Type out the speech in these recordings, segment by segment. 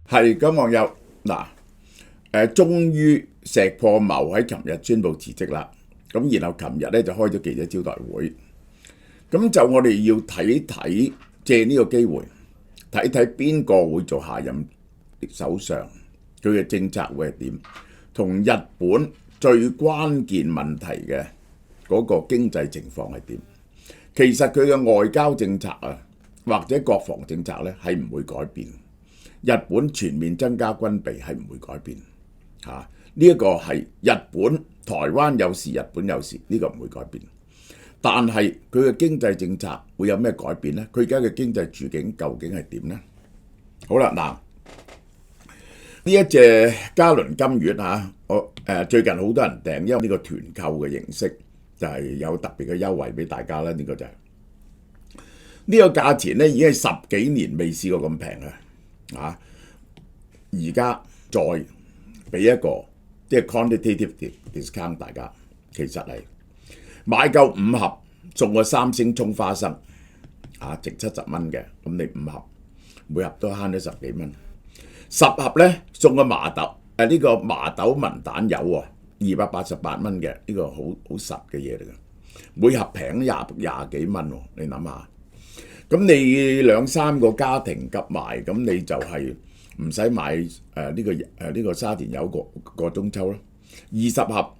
係咁網友嗱，終於石破茂喺琴日宣布辭職啦。咁然後琴日咧就開咗記者招待會。咁就我哋要睇睇，借呢個機會睇睇邊個會做下任首相，佢嘅政策會係點，同日本最關鍵問題嘅嗰個經濟情況係點。其實佢嘅外交政策啊，或者國防政策咧係唔會改變。日本全面增加軍備係唔會改變嚇，呢一個係日本台灣有事，日本有事，呢個唔會改變。但係佢嘅經濟政策會有咩改變呢？佢而家嘅經濟處境究竟係點呢？好啦，嗱，呢一隻嘉麟金月嚇，我最近好多人訂，因為呢個團購嘅形式就係有特別嘅優惠俾大家啦。呢個就係呢個價錢咧，已經係10幾年未試過咁平啊！而家再俾一個即係 quantitative discount， 大家其實係買夠5盒送個3星葱花生值70蚊嘅，咁你5盒每盒都慳咗10幾蚊。10盒咧送個麻豆呢個麻豆文蛋油喎，288蚊嘅，呢個好實嘅嘢嚟嘅，每盒平廿幾蚊喎，你諗下。咁你2-3個家庭夾埋，咁你就係唔使買呢個沙田柚個中秋咯。20盒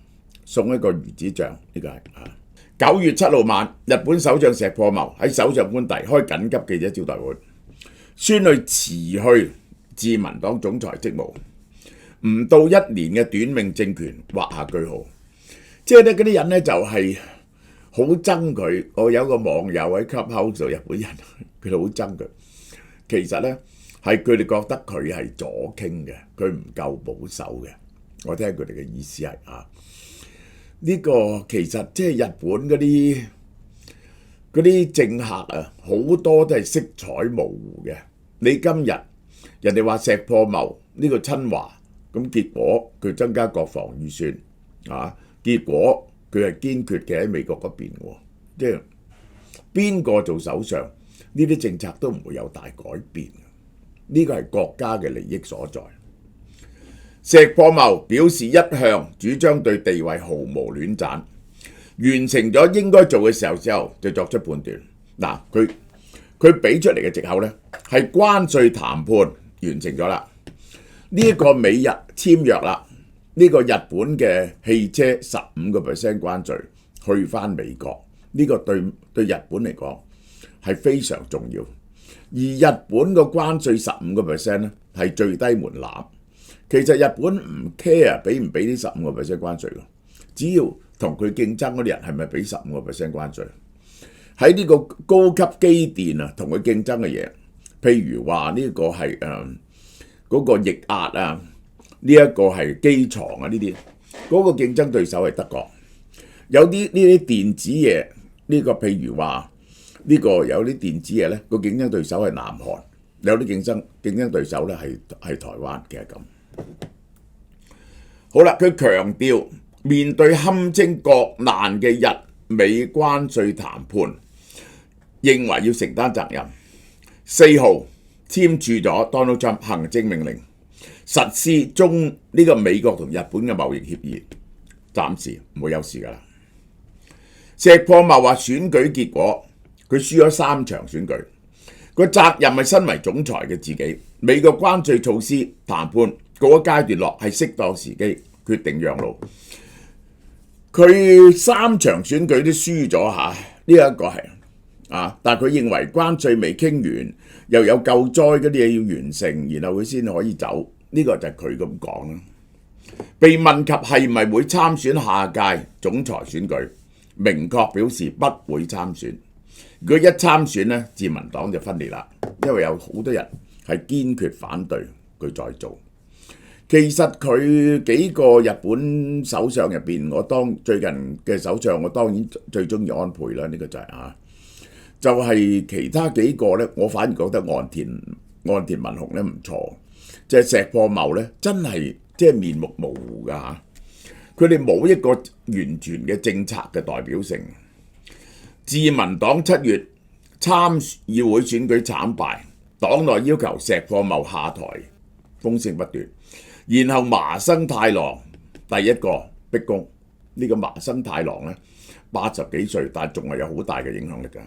送一個魚子醬，呢個係9月7號晚，日本首相石破茂喺首相官邸開緊急記者招待會，宣佢辭去自民黨總裁職務，唔到1年嘅短命政權畫下句號。即係咧嗰啲人咧就係好憎佢。我有個網友喺 Clubhouse 做日本人，佢哋好憎佢。其實咧係佢哋覺得佢係左傾嘅，佢唔夠保守嘅。我聽佢哋嘅意思係呢個其實即係日本嗰啲政客好多都係色彩模糊嘅。你今日人哋話石破茂呢個親華，咁結果佢增加國防預算結果佢係堅決嘅喺美國嗰邊喎。即係邊個做首相，呢啲政策都唔會有大改變。呢個係國家嘅利益所在。石破茂表示一向主張對地位毫無戀棧，完成咗應該做嘅時候之後就作出判斷。嗱，佢俾出嚟嘅藉口呢係關稅談判完成咗啦，呢一個美日簽約啦，呢個日本嘅汽車15% 關稅去返美國，呢個對日本嚟講係非常重要。而日本個關稅15% 咧係最低門檻。其實日本唔 care 俾唔俾呢15% 關稅，只要同佢競爭嗰啲人係咪俾15% 關稅。喺呢個高級機電同佢競爭嘅嘢，譬如話呢個係嗰個液壓呢一個係機床呢啲，嗰個競爭對手係德國。有啲呢啲電子嘢，呢個譬如話呢個有啲電子嘢咧，個競爭對手係南韓，有啲競爭對手咧係台灣嘅咁。好啦，佢強調面對堪稱國難嘅日美關稅談判，認為要承擔責任。4號簽署咗 Donald Trump 行政命令，實施中呢個美國同日本嘅貿易協議，暫時唔會有事噶啦。石破茂話選舉結果佢輸咗3場選舉，個責任係身為總裁嘅自己。美國關稅措施談判告一階段落，係適當時機決定讓路。佢3場選舉都輸咗呢一個係但係佢認為關稅未傾完，又有救災嗰啲嘢要完成，然後佢先可以走。呢個就係佢咁講啦。被問及係咪會參選下屆總裁選舉，明確表示不會參選。如果一參選呢，自民黨就分裂啦，因為有好多人係堅決反對佢再做。其實佢幾個日本首相入邊，最近嘅首相，我當然最中意安倍啦。呢個就係就係其他幾個呢，我反而覺得岸田文雄呢唔錯，即係石破茂呢真係即係面目模糊㗎。佢哋冇一個完全嘅政策嘅代表性。自民黨7月參議會選舉慘敗，黨內要求石破茂下台風聲不斷。然後麻生太郎第一個逼宮，呢個麻生太郎咧80幾歲，但係仲係有好大嘅影響力嘅。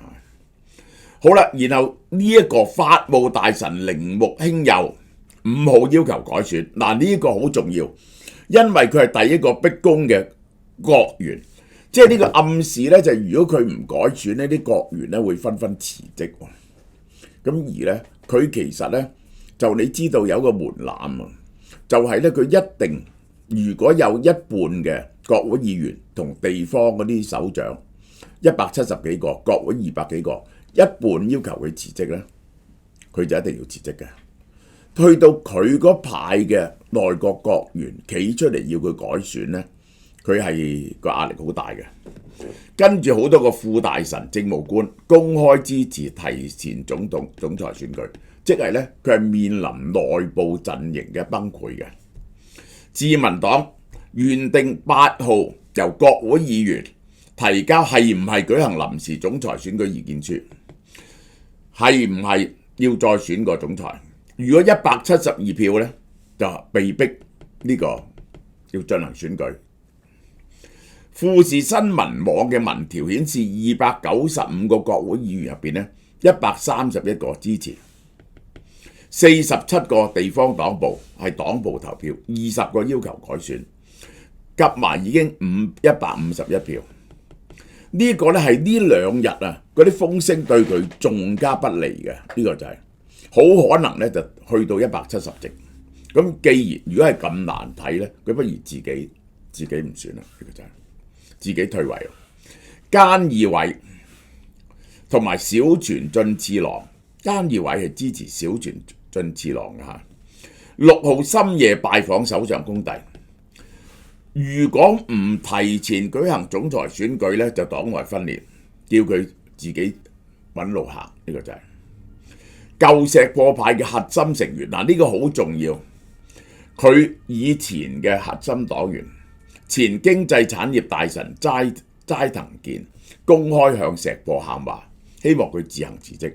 好啦，然後呢一個法務大臣鈴木興佑5號要求改選，嗱呢個好重要，因為佢係第一個逼宮嘅國員，即係呢個暗示咧就係如果佢唔改選呢啲國員咧會紛紛辭職。咁而咧佢其實咧就你知道有個門檻啊，就係咧佢一定如果有一半嘅國會議員同地方嗰啲首長170幾個，國會200幾個，一半要求佢辭職咧，佢就一定要辭職嘅。去到佢嗰派嘅內閣國員企出嚟要佢改選咧，佢係個壓力好大嘅。跟住好多個副大臣、政務官公開支持提前總裁選舉，即係咧佢係面臨內部陣營嘅崩潰嘅。自民黨原定8號由國會議員提交係唔係舉行臨時總裁選舉意見書，係唔係要再選個總裁？如果172票咧，就被逼呢個要進行選舉。富士新聞網嘅民調顯示，295個國會議員入邊咧，131個支持，47個地方黨部係黨部投票，20個要求改選，夾埋已經151票。呢個咧係呢2日啊，嗰啲風聲對佢仲加不利嘅，呢個就係好可能咧就去到170席。咁既然如果係咁難睇咧，佢不如自己唔選啦，呢個就係自己退位。菅義偉同埋小泉進次郎，菅義偉係支持小泉進次郎嘅嚇。6號深夜拜訪首相公邸。如果唔提前舉行總裁選舉咧，就黨內分裂，叫佢自己揾路行。呢個就係舊石破派嘅核心成員。嗱，呢個好重要。佢以前嘅核心黨員，前經濟產業大臣齋藤健公開向石破喊話，希望佢自行辭職，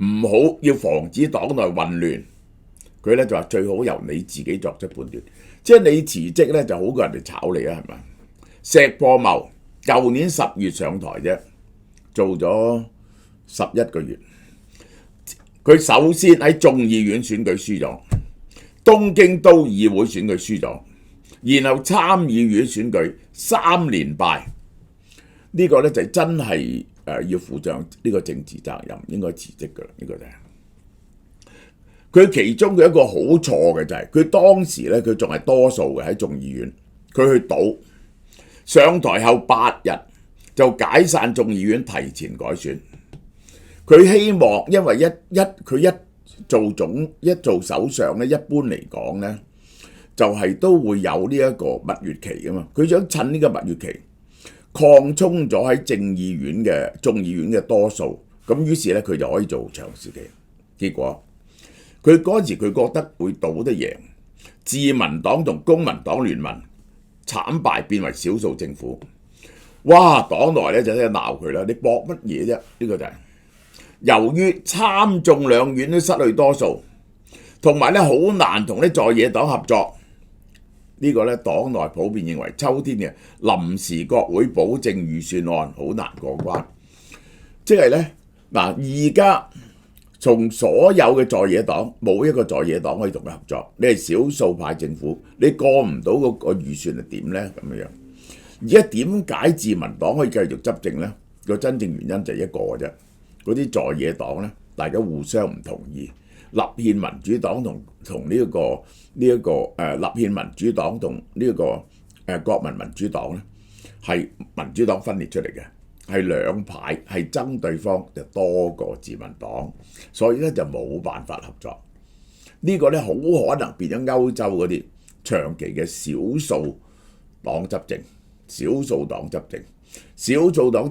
唔好要防止黨內混亂。佢咧就話最好由你自己作出判斷，即係你辭職咧就好過人哋炒你啊，係咪？石破茂舊年10月上台啫，做咗11個月。佢首先喺眾議院選舉輸咗，東京都議會選舉輸咗，然後參議院選舉3連敗。呢個咧就真係要負上呢個政治責任，應該辭職㗎啦。呢個就係佢其中嘅一個好錯嘅就係佢當時咧佢仲係多數嘅喺眾議院，佢去賭上台後8日就解散眾議院，提前改選。佢希望因為佢一做首相咧，一般嚟講咧就係都會有呢一個蜜月期噶嘛。佢想趁呢個蜜月期擴充咗喺眾議院嘅多數，咁於是咧佢就可以做長時期。結果佢嗰時佢覺得會賭得贏，自民黨同公民黨聯盟慘敗，變為少數政府。哇！黨內咧就喺度鬧佢啦，你搏乜嘢啫？呢個就係由於參眾兩院都失去多數，同埋咧好難同啲在野黨合作。呢個咧黨內普遍認為秋天嘅臨時國會保證預算案好難過關。即係咧嗱，而家從所有嘅在野黨冇一個在野黨可以同佢合作，你係少數派政府，你過唔到嗰個預算係點咧？咁樣而家點解自民黨可以繼續執政咧？個真正原因就係一個嘅啫。嗰啲在野黨咧，大家互相唔同意。立憲民主黨同呢一個立憲民主黨同呢一個國民民主黨咧，係民主黨分裂出嚟嘅，係兩派，係爭對方就多過自民黨，所以咧就冇辦法合作。呢個咧好可能變咗歐洲嗰啲長期嘅少數黨執政，少數黨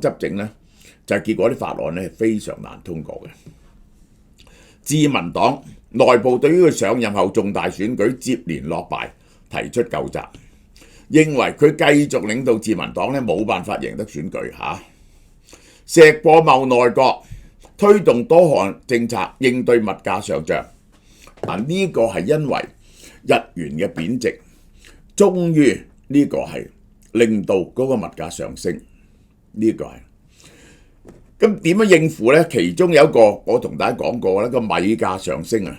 執政咧。就係結果啲法案咧係非常難通過嘅。自民黨內部對於佢上任後重大選舉接連落敗提出究責，認為佢繼續領導自民黨咧冇辦法贏得選舉嚇。石破茂內閣推動多項政策應對物價上漲，但呢個係因為日元嘅貶值，終於呢個係令到嗰個物價上升，呢個係。咁點樣應付呢？其中有一個我同大家講過咧，個米價上升啊，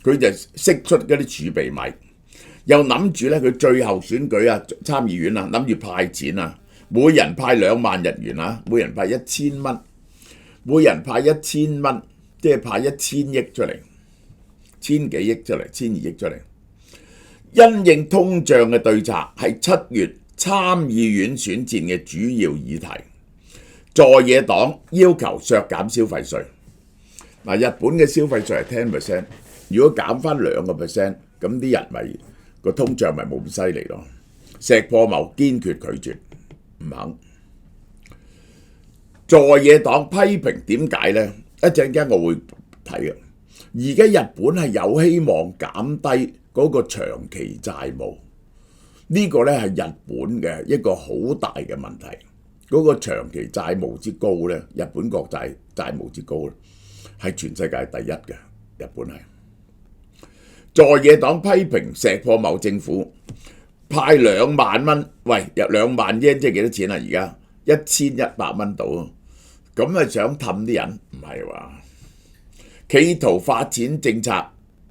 佢就釋出嗰啲儲備米，又諗住咧佢最後選舉啊，參議院啊，諗住派錢啊，每人派2萬日元啊，每人派1000蚊，每人派1000蚊，即係派1000億出嚟，1000幾億出嚟，1200億出嚟。因應通脹嘅對策係7月參議院選戰嘅主要議題。在野黨要求削減消費稅，嗱，日本嘅消費稅係10%，如果減翻2%，咁啲人咪個通脹咪冇咁犀利咯。石破茂堅決拒絕，唔肯。在野黨批評點解呢？一陣間我會睇嘅。而家日本係有希望減低嗰個長期債務，呢個呢係日本嘅一個好大嘅問題。嗰個長期債務之高呢，日本國債債務之高咧，係全世界第一嘅。日本係在野黨批評石破茂政府派2萬蚊，喂，入2萬yen即係幾多錢啊？而家1100蚊到，咁係想氹啲人，唔係話企圖發展政策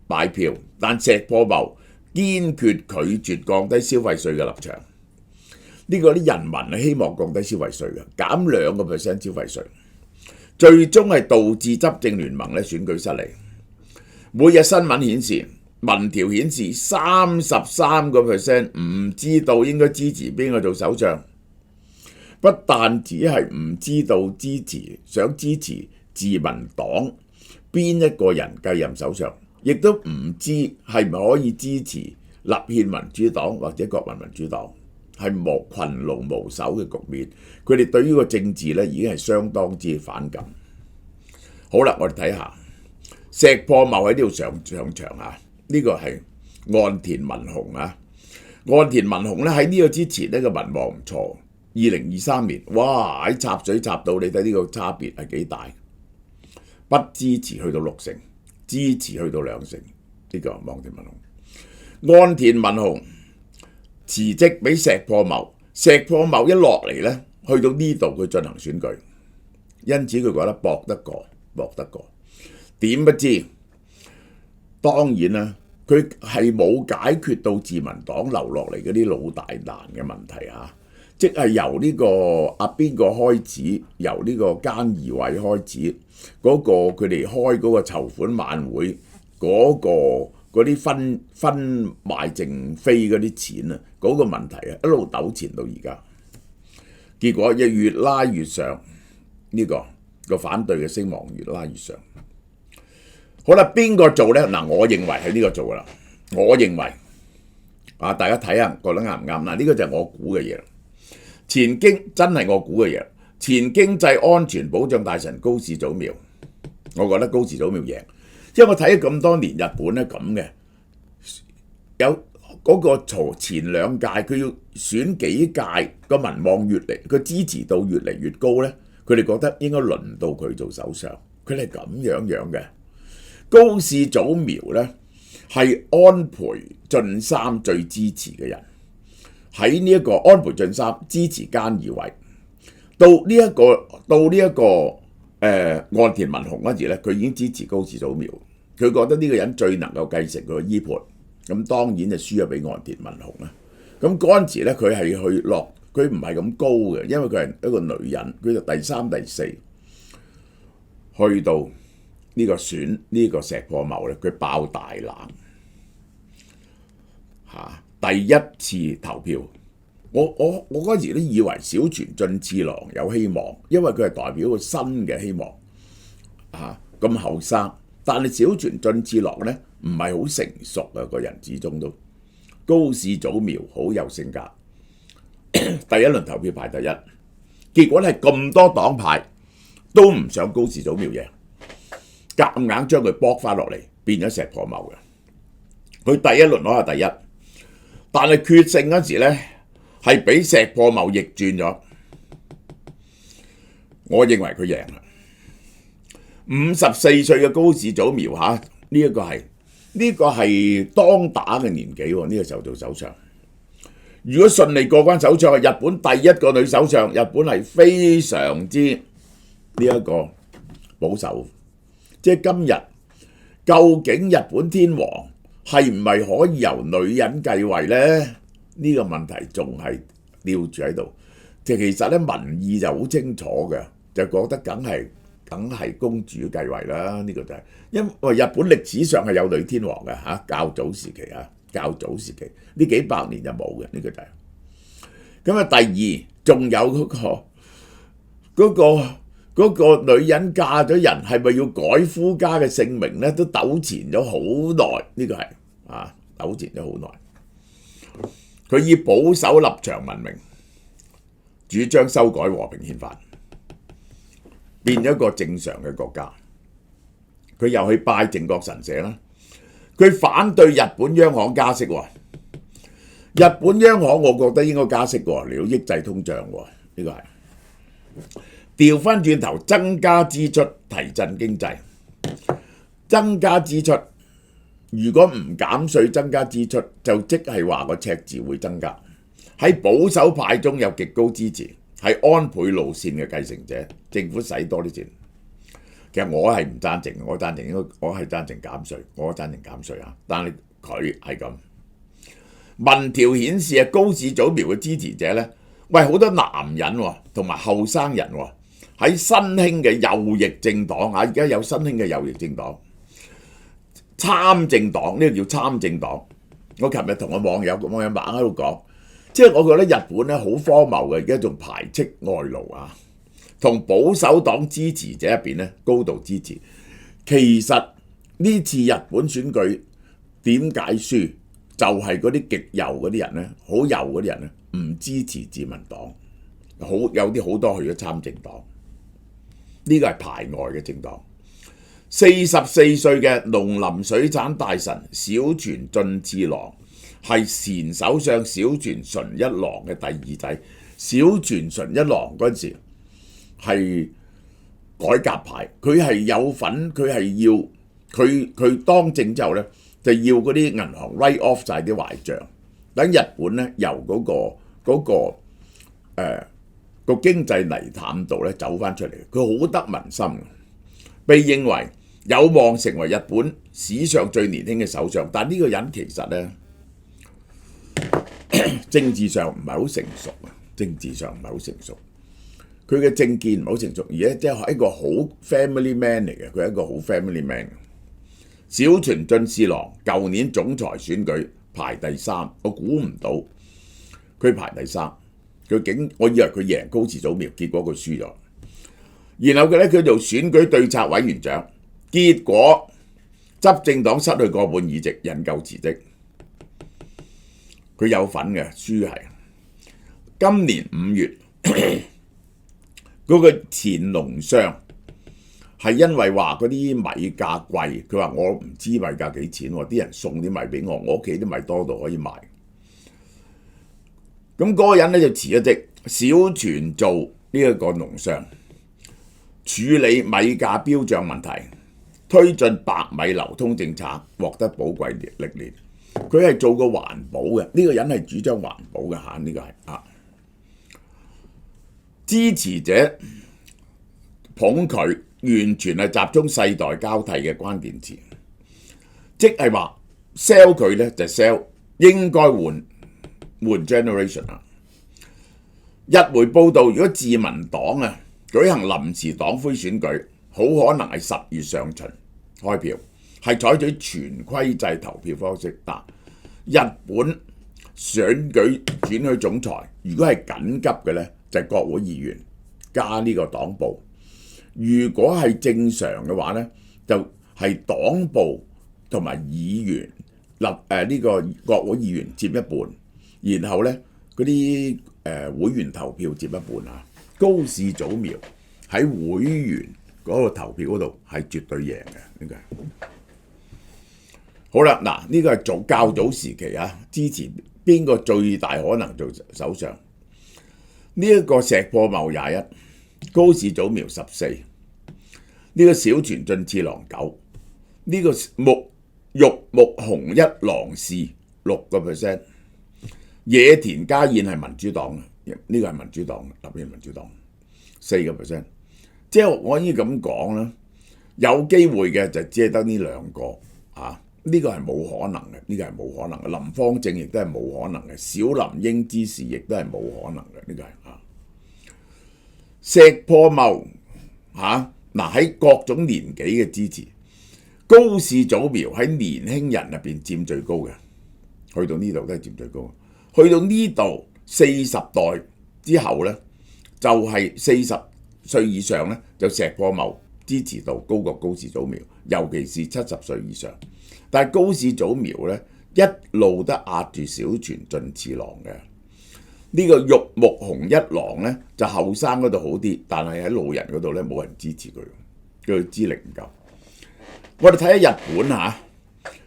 買票，但石破茂堅決拒絕降低消費稅嘅立場。呢個啲人民係希望降低消費稅嘅，減2%消費稅，最終係導致執政聯盟咧選舉失利。每日新聞顯示，民調顯示33% 唔知道應該支持邊個做首相，不但只係唔知道想支持自民黨邊一個人繼任首相，亦都唔知係咪可以支持立憲民主黨或者國民民主黨。係群龍無首嘅局面，佢哋對於個政治咧已經係相當之反感。好啦，我哋睇下石破茂喺呢度上場啊，呢個係岸田文雄啊。岸田文雄咧喺呢個之前呢個民望唔錯，2023年哇喺插水插到，你睇呢個差別係幾大，不支持去到60%，支持去到2%。呢個岸田文雄，岸田文雄辭職俾石破茂，石破茂一落嚟咧，去到呢度佢進行選舉，因此佢覺得搏得過。點不知當然啦，佢係冇解決到自民黨留落嚟嗰啲老大難嘅問題啊！即係由呢個邊個開始，由呢個菅義偉開始，嗰個佢哋開嗰個籌款晚會嗰啲分賣剩飛嗰啲錢啊，嗰個問題啊一路糾纏到而家，結果亦越拉越上，呢個反對嘅聲望越拉越上。好啦，邊個做呢？嗱，我認為係呢個做噶啦。我認為啊，大家睇下覺得啱唔啱？嗱，呢個就係我估嘅嘢。真係我估嘅嘢。前經濟安全保障大臣高市早苗，我覺得高市早苗贏。因為我睇咗咁多年日本咧咁嘅，有嗰個前2屆佢要選幾屆，個民望越嚟個支持度越嚟越高咧，佢哋覺得應該輪到佢做首相，佢哋係咁樣嘅。高市早苗咧係安倍晉三最支持嘅人，喺呢一個安倍晉三支持菅義偉，到呢一個岸田文雄嗰時咧，佢已經支持高市早苗，佢覺得呢個人最能夠繼承佢嘅衣缽，咁當然就輸咗俾岸田文雄啦。咁嗰陣時咧，佢係佢唔係咁高嘅，因為佢係一個女人，佢就第3、第4，去到呢個選呢個石破茂咧，佢爆大冷第一次投票。我嗰陣時都以為小泉進次郎有希望，因為佢係代表個新嘅希望咁後生，但係小泉進次郎咧唔係好成熟啊，個人始終都。高市早苗好有性格，第一輪投票排第一，結果係咁多黨派都唔想高市早苗贏，夾硬將佢駁翻落嚟，變咗石破茂嘅。佢第一輪攞下第一，但係決勝嗰時咧，係俾石破茂逆轉咗，我認為佢贏啦。54歲嘅高市早苗呢一個係呢個係當打嘅年紀喎，呢個時候做首相。如果順利過關首相，係日本第一個女首相，日本係非常之呢一個保守。即係今日，究竟日本天皇係唔係可以由女人繼位呢？呢個問題仲係吊住喺度。其實咧民意就好清楚嘅，就覺得梗係公主繼位啦。呢個就係因為日本歷史上係有女天皇嘅嚇，較早時期呢幾百年就冇嘅，呢個就係。咁啊，第二仲有嗰個女人嫁咗人係咪要改夫家嘅姓名咧？都糾纏咗好耐，呢個係糾纏咗好耐。佢以保守立場聞名，主張修改和平憲法，變咗一個正常嘅國家。佢又去拜靖國神社啦。佢反對日本央行加息喎。日本央行我覺得應該加息喎，嚟到抑制通脹喎。呢個係調翻轉頭增加支出提振經濟，增加支出。如果唔減稅增加支出，就即係話個赤字會增加。喺保守派中有極高支持，係安倍路線嘅繼承者，政府使多啲錢。其實我係唔贊成，我係贊成減稅，但係佢係咁。民調顯示啊，高市早苗嘅支持者咧，喂好多男人同埋後生人喺新興嘅右翼政黨而家有新興嘅右翼政黨。參政黨呢個叫參政黨，我琴日同個網友猛喺度講，即係我覺得日本咧好荒謬嘅，而家仲排斥外勞啊，同保守黨支持者入邊咧高度支持。其實呢次日本選舉點解輸，就係嗰啲極右嗰啲人咧，好右嗰啲人咧唔支持自民黨，有啲好多去咗參政黨，呢個係排外嘅政黨。44歲嘅農林水產大臣小泉進次郎係前首相小泉純一郎嘅第二仔。小泉純一郎嗰陣時係改革派，佢係有份，佢係要佢當政之後咧，就要嗰啲銀行 write off 晒啲壞帳，等日本咧由個經濟泥潭度咧走翻出嚟。佢好得民心，被認為有望成為日本史上最年輕嘅首相，但呢個人其實咧政治上唔係好成熟，佢嘅政見唔係好成熟，而且即係一個好 family man 嚟嘅，佢係一個好 family man。小泉進次郎舊年總裁選舉排第3，我估唔到佢排第3，我以為佢贏高市早苗，結果佢輸咗。然後佢做選舉對策委員長。結果執政黨失去過半議席，引咎辭職。佢有份嘅，輸係今年5月嗰個前農相係因為話嗰啲米價貴，佢話我唔知米價幾錢，啲人送啲米俾我屋企啲米多到可以賣。咁嗰個人咧就辭咗職，小泉做呢一個農相，處理米價飆漲問題。推進白米流通政策，獲得寶貴歷練。佢係做過環保嘅，呢個人係主張環保嘅嚇，呢個係支持者捧佢，完全係集中世代交替嘅關鍵詞，即係話 sell 佢咧就 sell 應該換 generation 啊。日媒報道，如果自民黨舉行臨時黨魁選舉，好可能係10月上旬開票，係採取全規制投票方式。但日本選舉總裁，如果係緊急嘅呢，就係國會議員加呢個黨部；如果係正常嘅話呢，就係黨部同埋議員呢個國會議員佔一半，然後呢嗰啲會員投票佔一半啊。高市早苗喺會員嗰個投票嗰度係絕對贏嘅，呢個好啦。嗱，呢個係較早時期支持邊個最大可能做首相？呢一個石破茂21，高市早苗14，呢個小泉進次郎9，呢個玉木宏一郎氏6%，野田佳彥係民主黨嘅，呢個係民主黨立憲民主黨4%，即係我可以咁講啦，有機會嘅就只係得呢兩個啊，呢個係冇可能嘅，呢個係冇可能嘅。林芳正亦都係冇可能嘅，小林英之士亦都係冇可能嘅，呢個係啊。石破茂嗱喺各種年紀嘅支持，高市早苗喺年輕人入邊佔最高嘅，去到呢度都係佔最高。去到呢度40代之後呢，就係40歲以上呢，就石破茂支持度高過高市早苗，尤其是70歲以上。但係高市早苗呢，一路都壓住小泉進次郎嘅。呢個玉木宏一郎呢，就後生嗰度好啲，但係喺老人嗰度呢，冇人支持佢，佢資歷唔夠。我哋睇下日本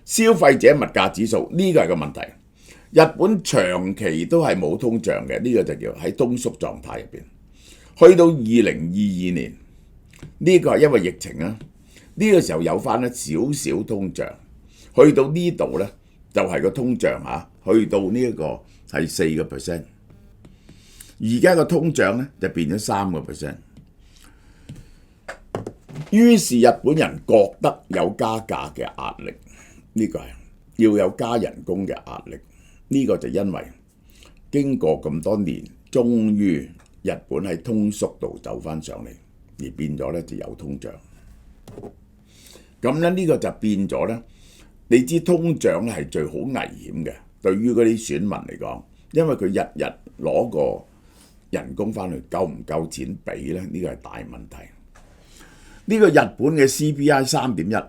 消費者物價指數，呢個係個問題。日本長期都係冇通脹嘅，呢個就叫喺通縮狀態入邊。去到2022年，呢個係因為疫情啊，呢個時候有翻少少通脹。去到呢度呢，就係個通脹去到呢一個係4%。而家個通脹咧就變咗3%，於是日本人覺得有加價嘅壓力，呢個係要有加人工嘅壓力。呢個就因為經過咁多年，終於日本喺通縮度走翻上嚟，而變咗咧就有通脹。咁咧呢個就變咗咧，你知通脹咧係最好危險嘅，對於嗰啲選民嚟講，因為佢日日攞個人工翻去夠唔夠錢俾咧？呢個係大問題。呢個日本嘅 CPI 3.1，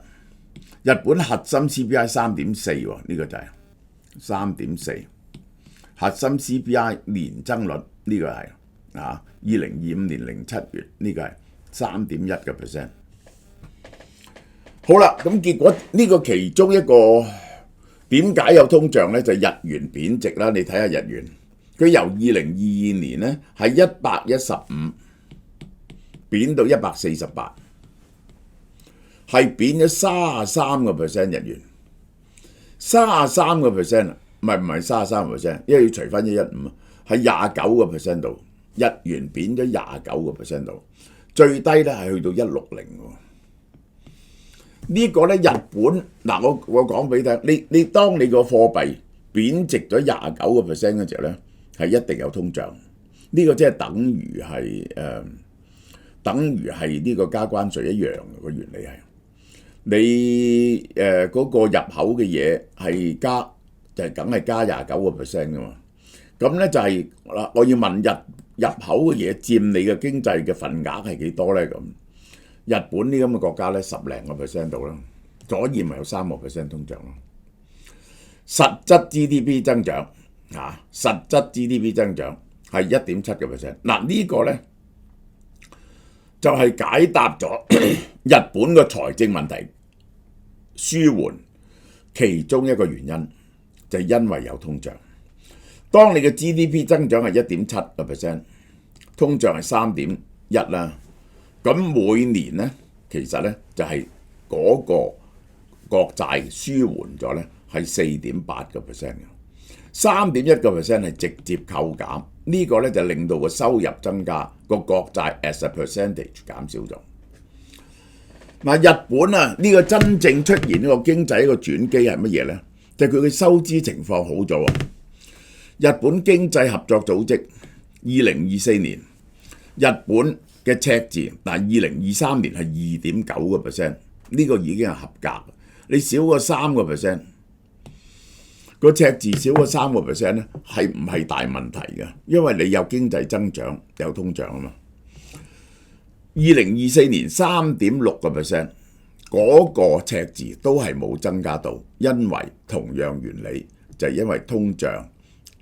日本核心 CPI 3.4喎，呢個就係3.4。核心 CPI 年增率呢個係2025年07月呢個係3.1%。好啦，咁結果呢個其中一個點解有通脹咧？就係日元貶值啦。你睇下日元。佢由2022年咧係115貶到148，係貶咗33%日元，33%唔係33%，因為要除翻115，係29%度，日元貶咗29%度，最低咧係去到160喎。呢個咧日本我講俾你聽，你當你個貨幣貶值咗29%嘅時候咧，係一定有通脹，呢個即係等於係呢個加關稅一樣嘅個原理係，你嗰個入口嘅嘢係加就係梗係加29% 㗎嘛，咁咧就係我要問入口嘅嘢佔你嘅經濟嘅份額係幾多咧？咁日本呢咁嘅國家咧10零個%度啦，左右咪有3% 通脹咯，實質 GDP 增長。實質 GDP 增長係1.7%。呢個呢就係解答咗日本嘅財政問題舒緩其中一個原因，就係因為有通脹。當你嘅 GDP 增長係1.7%，通脹係3.1啦，咁每年呢其實呢就係嗰個國債舒緩咗呢係4.8%嘅。3.1% 係直接扣減，呢個咧就令到個收入增加，個國債 as a percentage 減少咗。日本呢個真正出現呢個經濟一個轉機係乜嘢咧？就係佢嘅收支情況好咗。日本經濟合作組織2024年日本嘅赤字，2023年係2.9%，呢個已經係合格。你少過3%。個赤字少過3%咧，係唔係大問題嘅？因為你有經濟增長，有通脹啊嘛。2024年3.6%嗰個赤字都係冇增加到，因為同樣原理就係因為通脹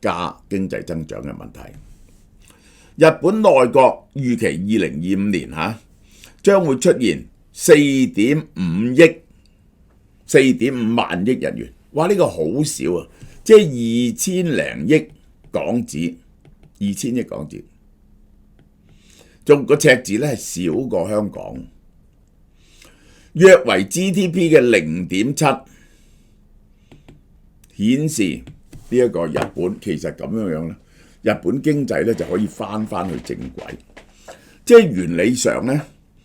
加經濟增長嘅問題。日本內閣預期2025年將會出現4.5萬億日元。哇！呢個好少啊，即係2000零億港紙，2000億港紙，仲個赤字咧係少過香港，約為 GDP 嘅0.7%，顯示呢一個日本其實咁樣咧，日本經濟咧就可以翻去正軌。即係原理上咧，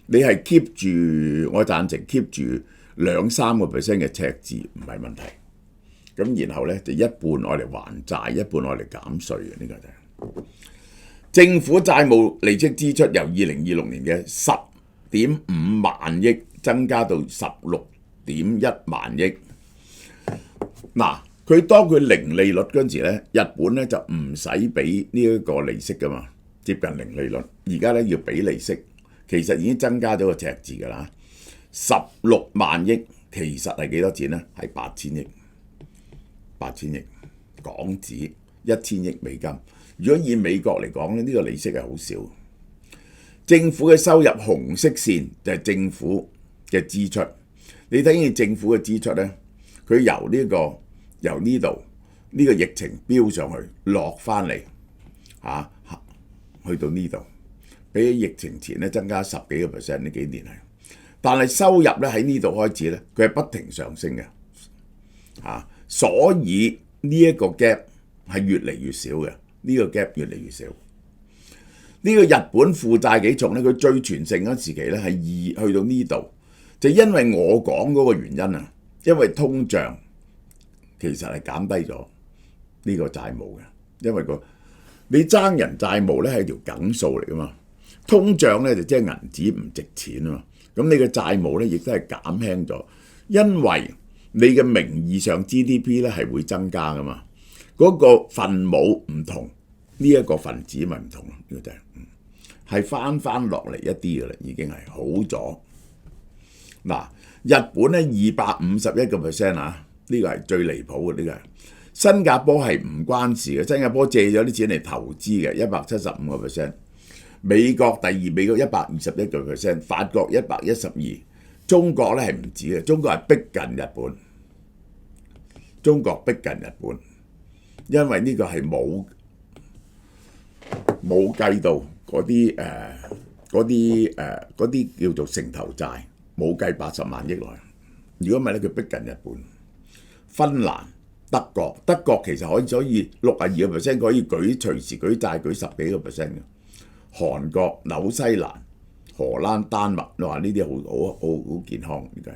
你係 keep 住，我贊成 keep 住2-3% 嘅赤字唔係問題。咁然後咧就一半愛嚟還債，一半愛嚟減稅嘅，呢個就係政府債務利息支出由2026年嘅10.5萬億增加到16.1萬億。嗱，當佢零利率嗰陣時咧，日本咧就唔使俾呢一個利息噶嘛，接近零利率。而家咧要俾利息，其實已經增加咗個赤字噶啦。16萬億其實係幾多錢咧？係8000億港紙，1000億美金。如果以美國嚟講咧，呢個利息係好少。政府嘅收入紅色線就係政府嘅支出。你睇見政府嘅支出咧，佢由呢度呢個疫情飆上去，落翻嚟去到呢度，比起疫情前咧增加10幾個%，呢幾年係。但係收入咧喺呢度開始咧，佢係不停上升嘅，所以呢一個 gap 係越嚟越少嘅，呢個 gap 越嚟越少。呢個日本負債幾重咧？佢最全盛嗰時期咧係去到呢度，就因為我講嗰個原因啊，因為通脹其實係減低咗呢個債務嘅，因為你爭人債務咧係條梗數嚟噶嘛，通脹咧就即係銀紙唔值錢啊嘛，咁你嘅債務咧亦都係減輕咗，因為你嘅名義上 GDP 咧係會增加噶嘛，嗰個分母唔同，呢一個分子咪唔同咯，呢個就係翻落嚟一啲嘅啦，已經係好咗。嗱，日本咧251%啊，呢個係最離譜嘅，呢個係新加坡係唔關事嘅，新加坡借咗啲錢嚟投資嘅175%，美國第二，美國121%，法國112%，中國咧係唔止嘅，中國係逼近日本，中國逼近日本，因為呢個係冇計到嗰啲叫做城投債，冇計80萬億來。如果唔係咧，佢逼近日本。芬蘭、德國其實可以62%可以隨時舉債舉10幾個%嘅。韓國、紐西蘭、荷蘭、丹麥，你話呢啲好健康而家。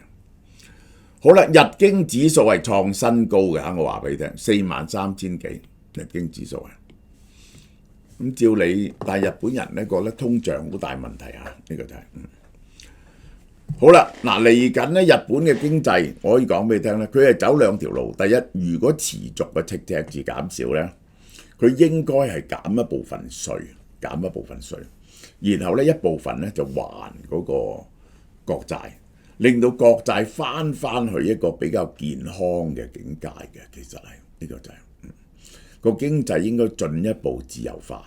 好啦，日經指數係創新高嘅嚇，我話俾你聽，43000幾日經指數係。咁照你，但係日本人咧覺得通脹好大問題啊，呢個就係。好啦，嗱嚟緊咧，日本嘅經濟我可以講俾你聽咧，佢係走兩條路。第一，如果持續嘅赤字減少咧，佢應該係減一部分稅，然後咧一部分咧就還嗰個國債，令到國債翻去一個比較健康嘅境界嘅。其實係呢個就係個經濟應該進一步自由化，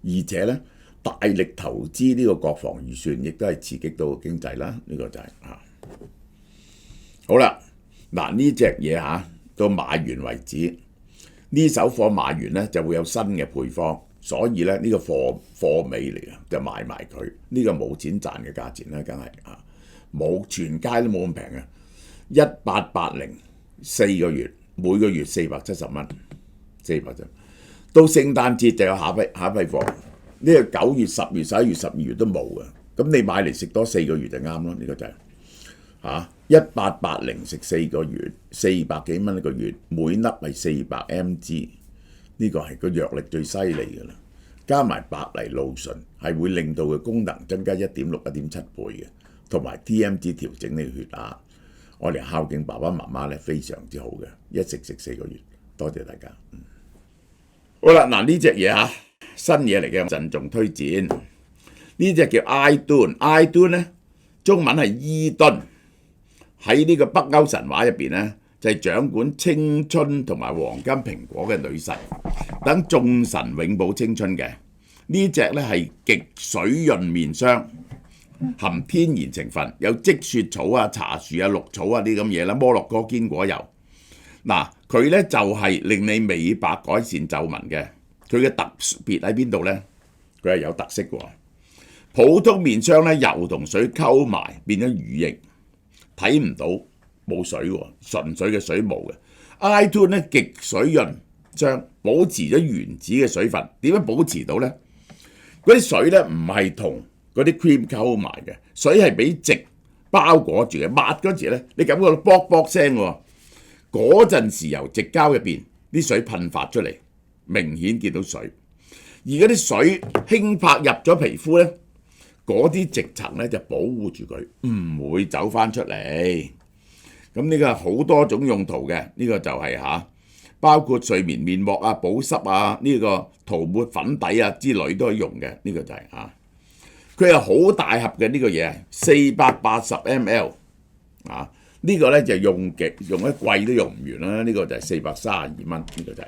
而且咧大力投資呢個國防預算，亦都係刺激到經濟啦。呢個就係好啦。嗱呢隻嘢到買完為止，呢手貨買完咧就會有新嘅配方，所以咧呢個貨尾嚟嘅就賣埋佢。呢個冇錢賺嘅價錢咧，梗係冇，全街都冇咁平嘅，1880 4個月，每個月470蚊。400啫，到聖誕節就有下一批貨。呢個9月、10月、11月、12月都冇嘅，咁你買嚟食多4個月就啱咯。呢個就係1880食4個月，400幾蚊一個月，每粒係400 mg，呢個係個藥力最犀利嘅啦。加埋白藜蘆醇係會令到嘅功能增加1.6、1.7倍嘅，同埋 TMG 調整你血壓，我哋孝敬爸爸媽媽咧非常之好嘅，一食4個月。多謝大家。好啦，嗱呢隻嘢新嘢嚟嘅，慎重推薦。呢隻叫 iDune 咧，中文係伊敦。喺呢個北歐神話入邊咧，就係掌管青春同埋黃金蘋果嘅女神，等眾神永葆青春嘅。呢隻咧係極水潤面霜，含天然成分，有積雪草啊、茶樹啊、綠草啊啲咁嘢啦，摩洛哥堅果油。嗱，佢咧就係令你美白改善皺紋嘅。佢嘅特別喺邊度咧？佢係有特色喎。普通面霜咧，油同水溝埋變咗乳液，睇唔到冇水喎，純粹嘅水霧嘅。iTunes 咧極水潤將保持咗原子嘅水分。點樣保持到咧？嗰啲水咧唔係同嗰啲 cream 溝埋嘅，水係俾直包裹住嘅。抹嗰時咧，你感覺到卜卜聲喎。嗰陣時由直膠入邊啲水噴發出嚟，明顯見到水。而嗰啲水輕拍入咗皮膚咧，嗰啲直層咧就保護住佢，唔會走翻出嚟。咁呢個係好多種用途嘅，呢個就係包括睡眠面膜啊、保濕啊、呢個塗抹粉底啊之類都可以用嘅。呢個就係佢係好大盒嘅呢個嘢，480 ml 呢個咧就用得貴都用唔完啦。呢個就係432蚊，呢個就係